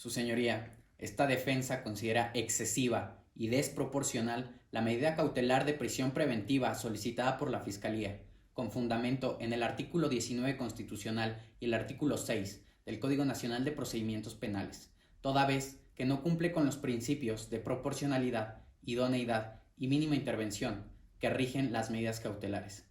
Su señoría, esta defensa considera excesiva y desproporcional la medida cautelar de prisión preventiva solicitada por la Fiscalía, con fundamento en el artículo 19 constitucional y el artículo 6 del Código Nacional de Procedimientos Penales, toda vez que no cumple con los principios de proporcionalidad, idoneidad y mínima intervención que rigen las medidas cautelares.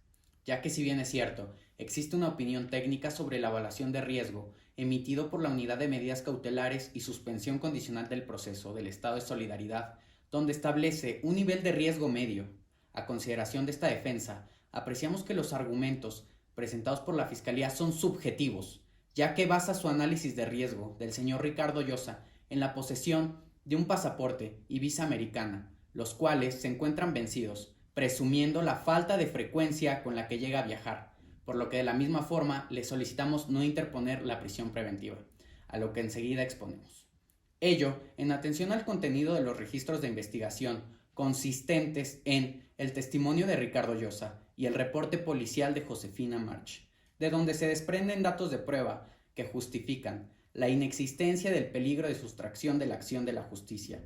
Ya que si bien es cierto, existe una opinión técnica sobre la evaluación de riesgo emitido por la Unidad de Medidas Cautelares y Suspensión Condicional del Proceso del Estado de Solidaridad, donde establece un nivel de riesgo medio. A consideración de esta defensa, apreciamos que los argumentos presentados por la Fiscalía son subjetivos, ya que basa su análisis de riesgo del señor Ricardo Llosa en la posesión de un pasaporte y visa americana, los cuales se encuentran vencidos, presumiendo la falta de frecuencia con la que llega a viajar, por lo que de la misma forma le solicitamos no interponer la prisión preventiva, a lo que enseguida exponemos. Ello en atención al contenido de los registros de investigación consistentes en el testimonio de Ricardo Llosa y el reporte policial de Josefina March, de donde se desprenden datos de prueba que justifican la inexistencia del peligro de sustracción de la acción de la justicia,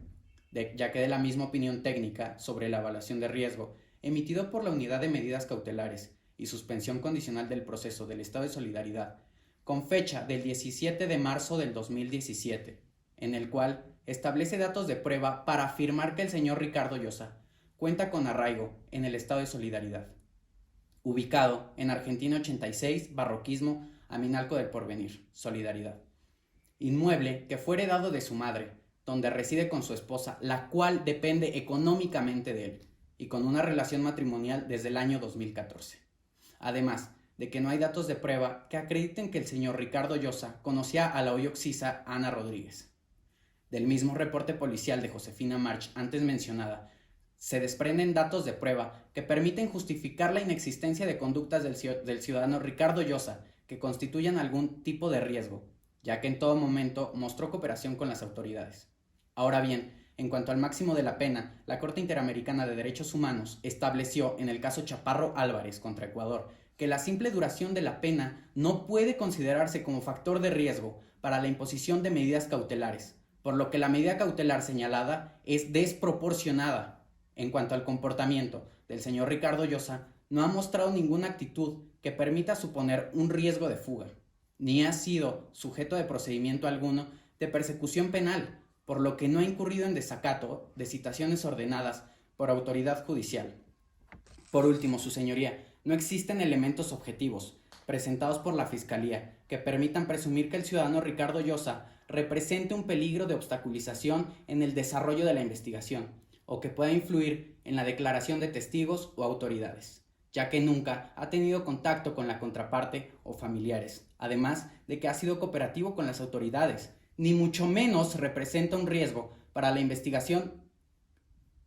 ya que de la misma opinión técnica sobre la evaluación de riesgo emitido por la Unidad de Medidas Cautelares y Suspensión Condicional del Proceso del Estado de Solidaridad, con fecha del 17 de marzo del 2017, en el cual establece datos de prueba para afirmar que el señor Ricardo Llosa cuenta con arraigo en el Estado de Solidaridad, ubicado en Argentina 86, Barroquismo, Aminalco del Porvenir, Solidaridad. Inmueble que fue heredado de su madre, donde reside con su esposa, la cual depende económicamente de él, y con una relación matrimonial desde el año 2014. Además de que no hay datos de prueba que acrediten que el señor Ricardo Llosa conocía a la hoy occisa Ana Rodríguez. Del mismo reporte policial de Josefina March antes mencionada, se desprenden datos de prueba que permiten justificar la inexistencia de conductas del ciudadano Ricardo Llosa que constituyan algún tipo de riesgo, ya que en todo momento mostró cooperación con las autoridades. Ahora bien, en cuanto al máximo de la pena, la Corte Interamericana de Derechos Humanos estableció en el caso Chaparro Álvarez contra Ecuador que la simple duración de la pena no puede considerarse como factor de riesgo para la imposición de medidas cautelares, por lo que la medida cautelar señalada es desproporcionada. En cuanto al comportamiento del señor Ricardo Llosa, no ha mostrado ninguna actitud que permita suponer un riesgo de fuga, ni ha sido sujeto de procedimiento alguno de persecución penal, por lo que no ha incurrido en desacato de citaciones ordenadas por autoridad judicial. Por último, su señoría, no existen elementos objetivos presentados por la Fiscalía que permitan presumir que el ciudadano Ricardo Llosa represente un peligro de obstaculización en el desarrollo de la investigación o que pueda influir en la declaración de testigos o autoridades, ya que nunca ha tenido contacto con la contraparte o familiares, además de que ha sido cooperativo con las autoridades, ni mucho menos representa un riesgo para la investigación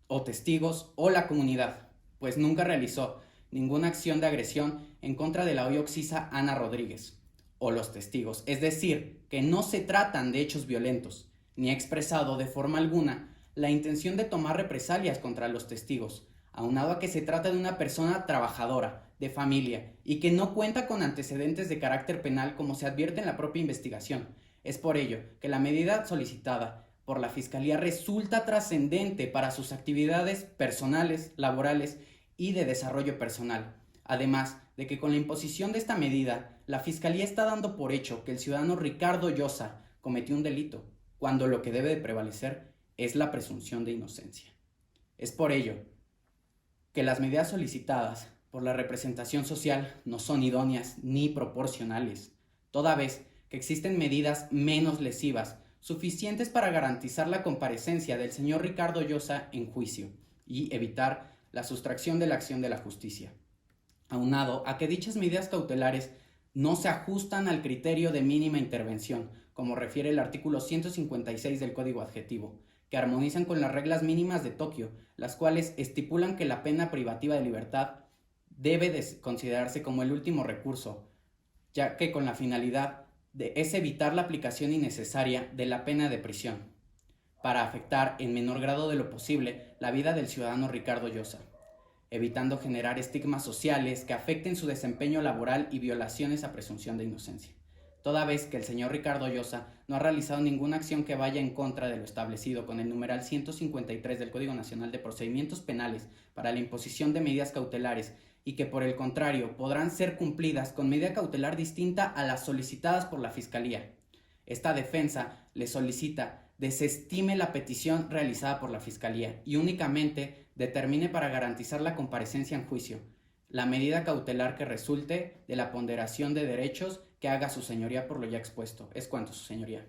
o testigos o la comunidad, pues nunca realizó ninguna acción de agresión en contra de la hoy occisa Ana Rodríguez o los testigos, es decir, que no se tratan de hechos violentos, ni ha expresado de forma alguna la intención de tomar represalias contra los testigos, aunado a que se trata de una persona trabajadora, de familia, y que no cuenta con antecedentes de carácter penal como se advierte en la propia investigación. Es por ello que la medida solicitada por la Fiscalía resulta trascendente para sus actividades personales, laborales y de desarrollo personal. Además de que con la imposición de esta medida, la Fiscalía está dando por hecho que el ciudadano Ricardo Llosa cometió un delito, cuando lo que debe de prevalecer es la presunción de inocencia. Es por ello que las medidas solicitadas por la representación social no son idóneas ni proporcionales, toda vez que existen medidas menos lesivas, suficientes para garantizar la comparecencia del señor Ricardo Llosa en juicio y evitar la sustracción de la acción de la justicia. Aunado a que dichas medidas cautelares no se ajustan al criterio de mínima intervención, como refiere el artículo 156 del Código Adjetivo, que armonizan con las reglas mínimas de Tokio, las cuales estipulan que la pena privativa de libertad debe de considerarse como el último recurso, ya que con la finalidad es evitar la aplicación innecesaria de la pena de prisión, para afectar en menor grado de lo posible la vida del ciudadano Ricardo Llosa, evitando generar estigmas sociales que afecten su desempeño laboral y violaciones a presunción de inocencia. toda vez que el señor Ricardo Llosa no ha realizado ninguna acción que vaya en contra de lo establecido con el numeral 153 del Código Nacional de Procedimientos Penales para la imposición de medidas cautelares y que por el contrario podrán ser cumplidas con medida cautelar distinta a las solicitadas por la Fiscalía. Esta defensa le solicita desestime la petición realizada por la Fiscalía y únicamente determine para garantizar la comparecencia en juicio la medida cautelar que resulte de la ponderación de derechos que haga su señoría por lo ya expuesto. Es cuanto, su señoría.